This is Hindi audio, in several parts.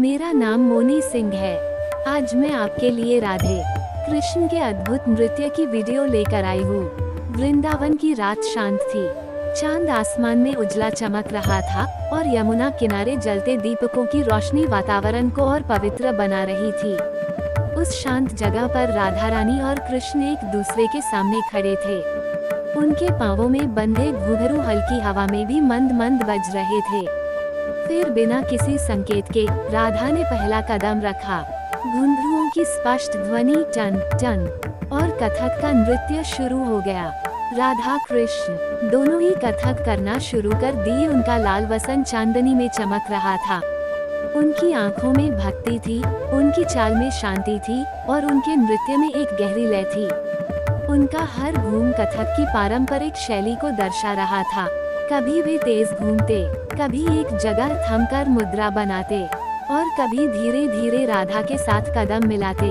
मेरा नाम मोनी सिंह है। आज मैं आपके लिए राधे कृष्ण के अद्भुत नृत्य की वीडियो लेकर आई हूँ। वृंदावन की रात शांत थी। चांद आसमान में उजला चमक रहा था और यमुना किनारे जलते दीपकों की रोशनी वातावरण को और पवित्र बना रही थी। उस शांत जगह पर राधा रानी और कृष्ण एक दूसरे के सामने खड़े थे। उनके पांवों में बंधे घुंघरू हल्की हवा में भी मंद मंद बज रहे थे। फिर बिना किसी संकेत के राधा ने पहला कदम रखा। घुंघरुओं की स्पष्ट ध्वनि टन टन और कथक का नृत्य शुरू हो गया। राधा कृष्ण दोनों ही कथक करना शुरू कर दिए। उनका लाल वसन चांदनी में चमक रहा था। उनकी आंखों में भक्ति थी, उनकी चाल में शांति थी और उनके नृत्य में एक गहरी लय थी। उनका हर घूम कथक की पारंपरिक शैली को दर्शा रहा था। कभी वे तेज घूमते, कभी एक जगह थमकर मुद्रा बनाते और कभी धीरे धीरे राधा के साथ कदम मिलाते।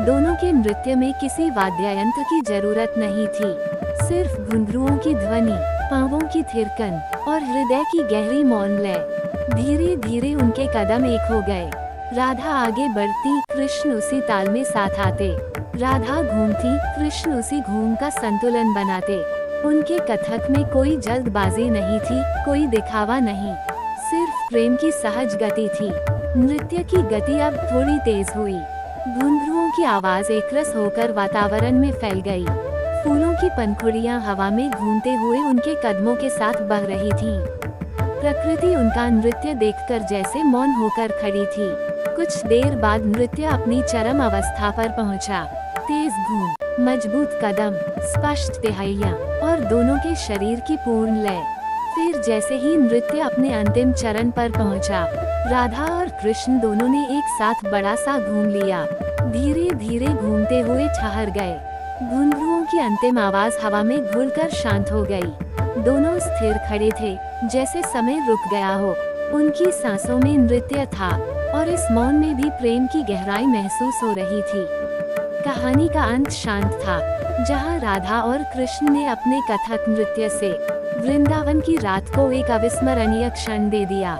दोनों के नृत्य में किसी वाद्य यंत्र की जरूरत नहीं थी, सिर्फ घुंघरुओं की ध्वनि, पांवों की थिरकन और हृदय की गहरी मौन लय। धीरे धीरे उनके कदम एक हो गए। राधा आगे बढ़ती, कृष्ण उसी ताल में साथ आते। राधा घूमती, कृष्ण उसी घूम का संतुलन बनाते। उनके कथक में कोई जल्दबाजी नहीं थी, कोई दिखावा नहीं, सिर्फ प्रेम की सहज गति थी। नृत्य की गति अब थोड़ी तेज हुई। घुंघरुओं की आवाज एकरस होकर वातावरण में फैल गई। फूलों की पंखुड़ियां हवा में घूमते हुए उनके कदमों के साथ बह रही थीं। प्रकृति उनका नृत्य देखकर जैसे मौन होकर खड़ी थी। कुछ देर बाद नृत्य अपनी चरम अवस्था पर पहुंचा। तेज घूम, मजबूत कदम, स्पष्ट तिहाइयां और दोनों के शरीर की पूर्ण लय। फिर जैसे ही नृत्य अपने अंतिम चरण पर पहुंचा, राधा और कृष्ण दोनों ने एक साथ बड़ा सा घूम लिया। धीरे धीरे घूमते हुए ठहर गए। घुंघरुओं की अंतिम आवाज हवा में घुलकर शांत हो गई। दोनों स्थिर खड़े थे, जैसे समय रुक गया हो। उनकी सांसों में नृत्य था और इस मौन में भी प्रेम की गहराई महसूस हो रही थी। कहानी का अंत शांत था, जहां राधा और कृष्ण ने अपने कथक नृत्य से वृंदावन की रात को एक अविस्मरणीय क्षण दे दिया।